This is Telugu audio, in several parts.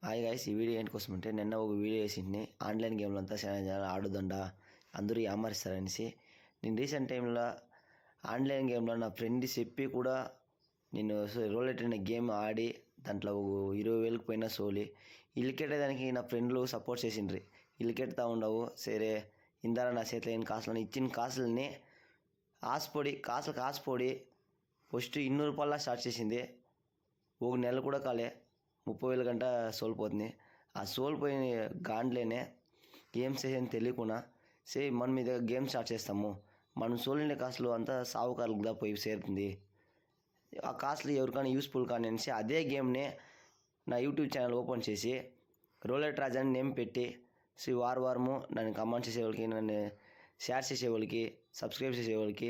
హాయ్ గైస్, ఈ వీడియో ఏంటికోసం అంటే నిన్న ఒక వీడియో వేసింది. ఆన్లైన్ గేమ్లు అంతా చాలా జనాలు ఆడుదండ, అందరూ ఏమరిస్తారనేసి. నేను రీసెంట్ టైంలో ఆన్లైన్ గేమ్లో నా ఫ్రెండ్ చెప్పి కూడా నేను రోలెట్ అనే గేమ్ ఆడి దాంట్లో 20,000కి పోయినా సోలి ఇల్లుకెట్టేదానికి నా ఫ్రెండ్లు సపోర్ట్ చేసిండ్రి. ఇల్లుకెడతా ఉండవు సరే, ఇందాక నా చేతిలో ఏం కాసులని ఇచ్చిన కాసులని కాసుపొడి ఫస్ట్ 200 రూపాయల స్టార్ట్ చేసింది. ఒక నెల కూడా కాలే 30,000 గంట సోల్పోతుంది. ఆ సోల్పోయిన గాండ్లేనే ఏం చేసేది తెలియకుండా మన మీద గేమ్ స్టార్ట్ చేస్తాము. మనం సోలిన కాసులు అంతా సావుకారులకు పోయి చేరుతుంది. ఆ కాసులు ఎవరికైనా యూస్ఫుల్ కానీ అనేసి అదే గేమ్ని నా యూట్యూబ్ ఛానల్ ఓపెన్ చేసి రోలెట్ రాజ్ అని నేమ్ పెట్టి వారము నన్ను కమెంట్ చేసేవాళ్ళకి, నన్ను షేర్ చేసేవాళ్ళకి, సబ్స్క్రైబ్ చేసేవాళ్ళకి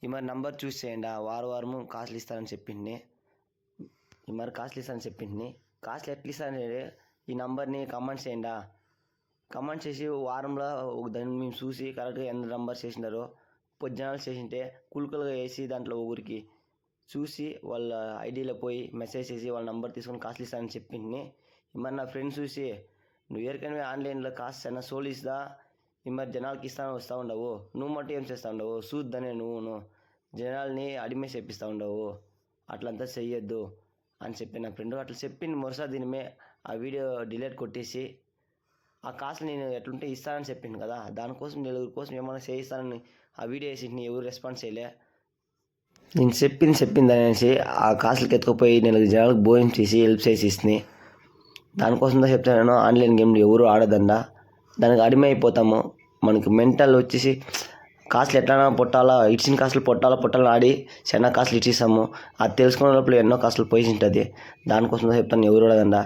ఈ మరి నంబర్ చూస్ చేయండి, వారము కాసులు ఇస్తానని చెప్పింది. ఈ మరి కాసులు ఇస్తానని చెప్పింది. కాసులు ఎట్లా ఇస్తానంటే ఈ నంబర్ని కమెంట్ చేయండి. కమెంట్ చేసి వారంలో ఒక దాన్ని మేము చూసి కరెక్ట్గా ఎంత నంబర్ చేసినారో పొద్దునాలు చేసింటే కులుకలుగా వేసి దాంట్లో ఊరికి చూసి వాళ్ళ ఐడీలో పోయి మెసేజ్ చేసి వాళ్ళ నంబర్ తీసుకొని కాసులు ఇస్తానని చెప్పింది. మరి నా ఫ్రెండ్స్ చూసి నువ్వు ఎవరికైనా ఆన్లైన్లో కాసు చాలా సోల్ ఇస్తా, ఈ మరి జనాలకి ఇస్తాను వస్తూ ఉండవు, నువ్వు మట్టు ఏం చేస్తూ ఉండవు, చూద్దానే నువ్వును జనాల్ని అడిమే చేపిస్తూ ఉండవు, అట్లంతా చెయ్యొద్దు అని చెప్పి నా ఫ్రెండ్ అట్లా చెప్పింది. మరోసారి దీనిమే ఆ వీడియో డిలీట్ కొట్టేసి ఆ కాసులు నేను ఎట్లుంటే ఇస్తానని చెప్పింది కదా, దానికోసం నలుగురి కోసం ఏమైనా చేయిస్తానని ఆ వీడియో వేసి ఎవరు రెస్పాన్స్ చేయలే. నేను చెప్పింది అనేసి ఆ కాసులకి ఎత్తుకుపోయి నలుగురు జనాలకు భోజనం చేసి హెల్ప్ చేసి ఇస్తుంది. దానికోసంతో చెప్తాను, ఆన్లైన్ గేమ్లు ఎవరు ఆడదండా, దానికి అడిమే అయిపోతాము. మనకి మెంటల్ వచ్చేసి కాసులు ఎట్లా పొట్టాలా, ఇచ్చిన కాసులు పొట్టాలని ఆడి చాలా కాసులు ఇచ్చిస్తాము. అది తెలుసుకునే లోపల ఎన్నో కాసులు పోయి ఉంటుంది. దానికోసం చెప్తాను ఎవరు ఆడదండా.